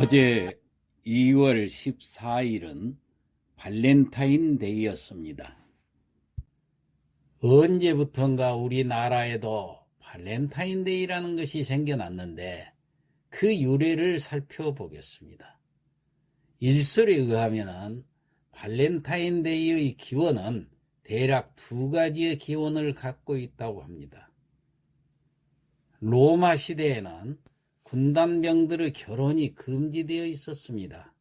어제 2월 14일은 발렌타인데이였습니다. 언제부턴가 우리나라에도 발렌타인데이라는 것이 생겨났는데 그 유래를 살펴보겠습니다. 일설에 의하면 발렌타인데이의 기원은 대략 두 가지의 기원을 갖고 있다고 합니다. 로마 시대에는 군단병들의 결혼이 금지되어 있었습니다.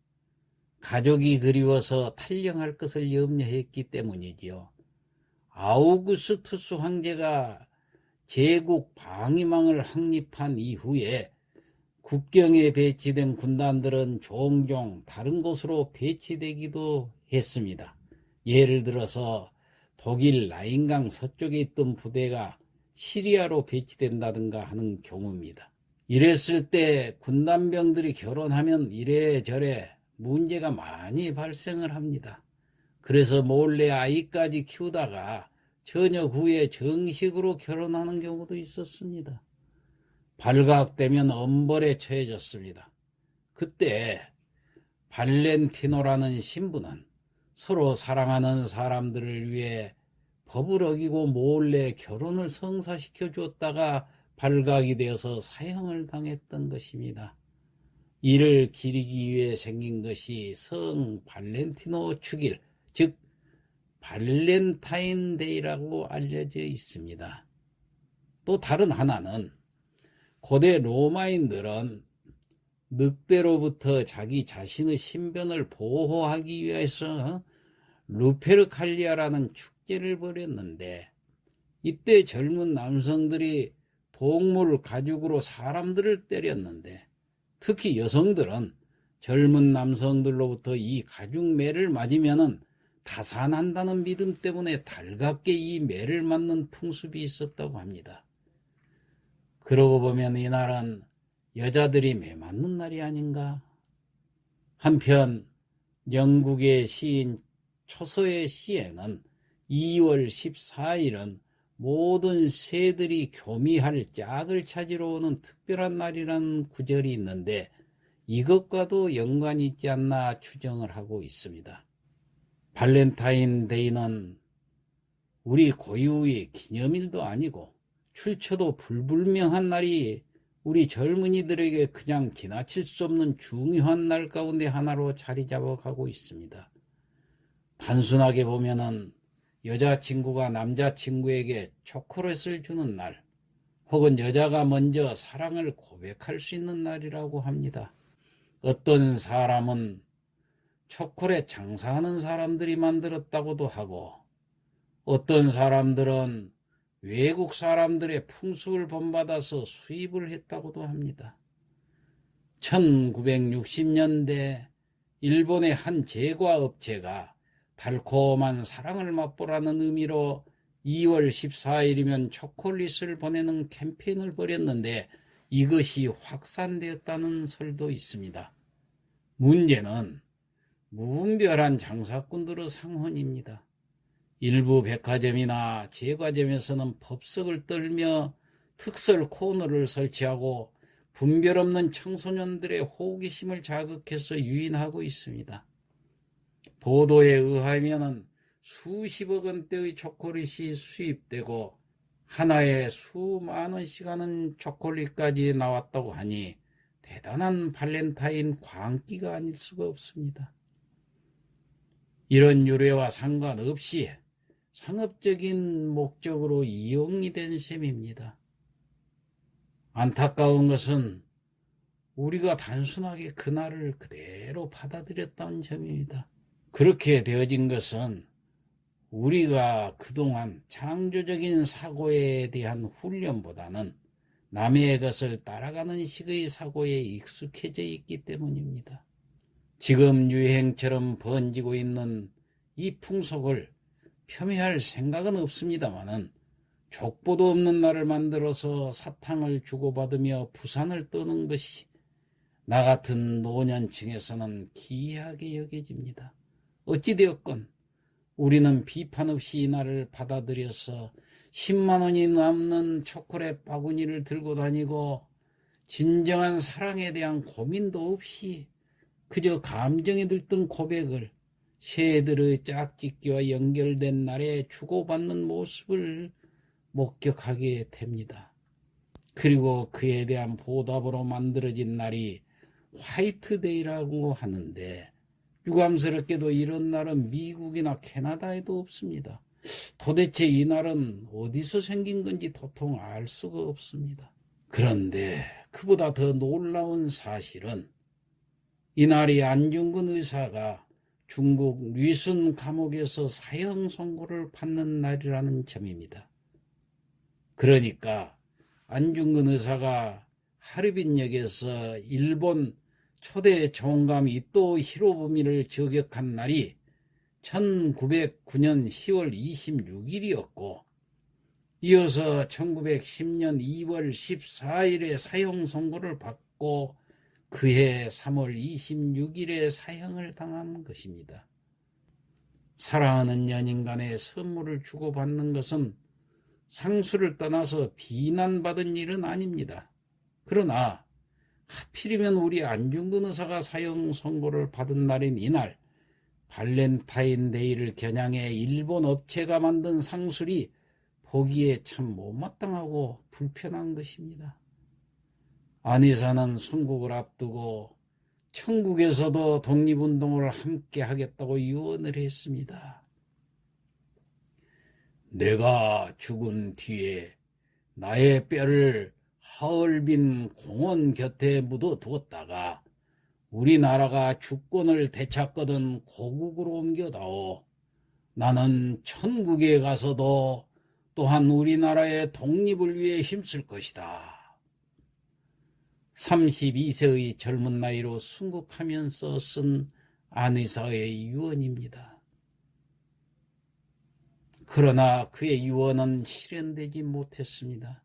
가족이 그리워서 탈영할 것을 염려했기 때문이지요. 아우구스투스 황제가 제국 방위망을 확립한 이후에 국경에 배치된 군단들은 종종 다른 곳으로 배치되기도 했습니다. 예를 들어서 독일 라인강 서쪽에 있던 부대가 시리아로 배치된다든가 하는 경우입니다. 이랬을 때 군단병들이 결혼하면 이래저래 문제가 많이 발생을 합니다. 그래서 몰래 아이까지 키우다가 전역 후에 정식으로 결혼하는 경우도 있었습니다. 발각되면 엄벌에 처해졌습니다. 그때 발렌티노라는 신부는 서로 사랑하는 사람들을 위해 법을 어기고 몰래 결혼을 성사시켜 줬다가 발각이 되어서 사형을 당했던 것입니다. 이를 기리기 위해 생긴 것이 성 발렌티노 축일, 즉 발렌타인데이라고 알려져 있습니다. 또 다른 하나는 고대 로마인들은 늑대로부터 자기 자신의 신변을 보호하기 위해서 루페르칼리아라는 축제를 벌였는데, 이때 젊은 남성들이 동물 가죽으로 사람들을 때렸는데, 특히 여성들은 젊은 남성들로부터 이 가죽매를 맞으면 타산한다는 믿음 때문에 달갑게 이 매를 맞는 풍습이 있었다고 합니다. 그러고 보면 이날은 여자들이 매 맞는 날이 아닌가? 한편 영국의 시인 초서의 시에는 2월 14일은 모든 새들이 교미할 짝을 찾으러 오는 특별한 날이라는 구절이 있는데, 이것과도 연관이 있지 않나 추정을 하고 있습니다. 발렌타인데이는 우리 고유의 기념일도 아니고 출처도 불분명한 날이 우리 젊은이들에게 그냥 지나칠 수 없는 중요한 날 가운데 하나로 자리 잡아가고 있습니다. 단순하게 보면은 여자친구가 남자친구에게 초콜릿을 주는 날, 혹은 여자가 먼저 사랑을 고백할 수 있는 날이라고 합니다. 어떤 사람은 초콜릿 장사하는 사람들이 만들었다고도 하고, 어떤 사람들은 외국 사람들의 풍습을 본받아서 수입을 했다고도 합니다. 1960년대 일본의 한 제과업체가 달콤한 사랑을 맛보라는 의미로 2월 14일이면 초콜릿을 보내는 캠페인을 벌였는데, 이것이 확산되었다는 설도 있습니다. 문제는 무분별한 장사꾼들의 상언입니다. 일부 백화점이나 제과점에서는 법석을 떨며 특설 코너를 설치하고 분별 없는 청소년들의 호기심을 자극해서 유인하고 있습니다. 보도에 의하면 수십억 원대의 초콜릿이 수입되고 하나에 수만 원씩 하는 초콜릿까지 나왔다고 하니 대단한 발렌타인 광기가 아닐 수가 없습니다. 이런 유래와 상관없이 상업적인 목적으로 이용이 된 셈입니다. 안타까운 것은 우리가 단순하게 그날을 그대로 받아들였다는 점입니다. 그렇게 되어진 것은 우리가 그동안 창조적인 사고에 대한 훈련보다는 남의 것을 따라가는 식의 사고에 익숙해져 있기 때문입니다. 지금 유행처럼 번지고 있는 이 풍속을 폄훼할 생각은 없습니다마는, 족보도 없는 날을 만들어서 사탕을 주고받으며 부산을 떠는 것이 나 같은 노년층에서는 기이하게 여겨집니다. 어찌되었건 우리는 비판 없이 이 날을 받아들여서 10만 원이 남는 초콜릿 바구니를 들고 다니고 진정한 사랑에 대한 고민도 없이 그저 감정에 들뜬 고백을 새들의 짝짓기와 연결된 날에 주고받는 모습을 목격하게 됩니다. 그리고 그에 대한 보답으로 만들어진 날이 화이트데이라고 하는데 유감스럽게도 이런 날은 미국이나 캐나다에도 없습니다. 도대체 이 날은 어디서 생긴 건지 도통 알 수가 없습니다. 그런데 그보다 더 놀라운 사실은 이날이 안중근 의사가 중국 류순 감옥에서 사형 선고를 받는 날이라는 점입니다. 그러니까 안중근 의사가 하르빈역에서 일본 초대 총감 이토 히로부미를 저격한 날이 1909년 10월 26일이었고 이어서 1910년 2월 14일에 사형 선고를 받고 그해 3월 26일에 사형을 당한 것입니다. 사랑하는 연인 간에 선물을 주고받는 것은 상수를 떠나서 비난받은 일은 아닙니다. 그러나 하필이면 우리 안중근 의사가 사형 선고를 받은 날인 이날 발렌타인데이를 겨냥해 일본 업체가 만든 상술이 보기에 참 못마땅하고 불편한 것입니다. 안 의사는 순국을 앞두고 천국에서도 독립운동을 함께 하겠다고 유언을 했습니다. 내가 죽은 뒤에 나의 뼈를 하얼빈 공원 곁에 묻어두었다가 우리나라가 주권을 되찾거든 고국으로 옮겨다오. 나는 천국에 가서도 또한 우리나라의 독립을 위해 힘쓸 것이다. 32세의 젊은 나이로 순국하면서 쓴 안 의사의 유언입니다. 그러나 그의 유언은 실현되지 못했습니다.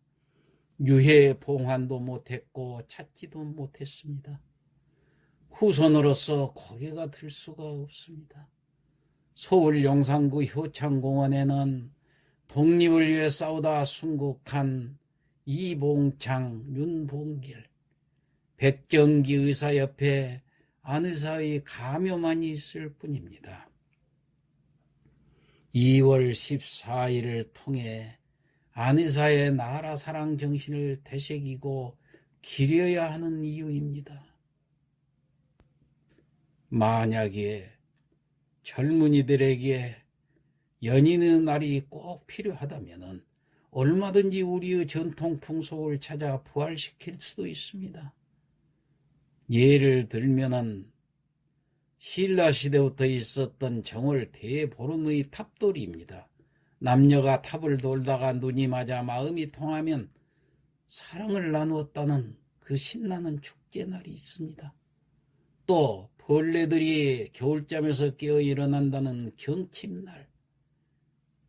유해 봉환도 못했고 찾지도 못했습니다. 후손으로서 고개가 들 수가 없습니다. 서울 용산구 효창공원에는 독립을 위해 싸우다 순국한 이봉창, 윤봉길, 백정기 의사 옆에 안 의사의 가묘만 있을 뿐입니다. 2월 14일을 통해 안 의사의 나라 사랑 정신을 되새기고 기려야 하는 이유입니다. 만약에 젊은이들에게 연인의 날이 꼭 필요하다면 얼마든지 우리의 전통 풍속을 찾아 부활시킬 수도 있습니다. 예를 들면은 신라시대부터 있었던 정월 대보름의 탑돌이입니다. 남녀가 탑을 돌다가 눈이 맞아 마음이 통하면 사랑을 나누었다는 그 신나는 축제날이 있습니다. 또 벌레들이 겨울잠에서 깨어 일어난다는 경칩날.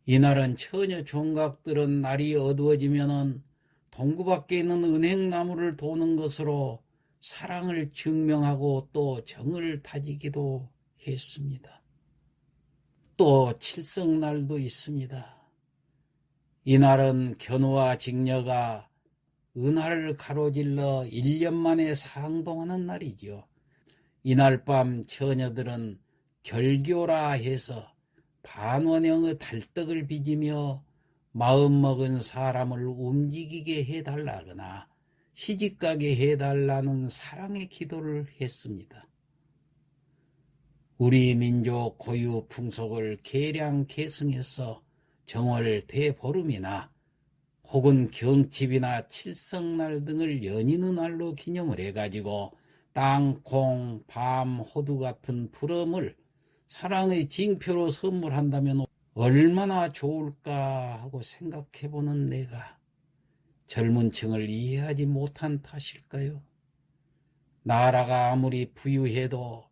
이날은 처녀 총각들은 날이 어두워지면 동구 밖에 있는 은행나무를 도는 것으로 사랑을 증명하고 또 정을 다지기도 했습니다. 또 칠성날도 있습니다. 이날은 견우와 직녀가 은하를 가로질러 1년 만에 상동하는 날이죠. 이날 밤 처녀들은 결교라 해서 반원형의 달떡을 빚으며 마음먹은 사람을 움직이게 해달라거나 시집가게 해달라는 사랑의 기도를 했습니다. 우리 민족 고유 풍속을 개량 계승해서 정월 대보름이나 혹은 경칩이나 칠성날 등을 연인의 날로 기념을 해가지고 땅콩, 밤, 호두 같은 부럼을 사랑의 징표로 선물한다면 얼마나 좋을까 하고 생각해보는 내가 젊은 층을 이해하지 못한 탓일까요? 나라가 아무리 부유해도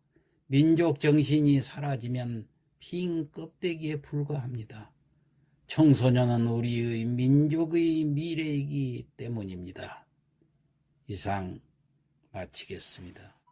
민족 정신이 사라지면 빈 껍데기에 불과합니다. 청소년은 우리의 민족의 미래이기 때문입니다. 이상 마치겠습니다.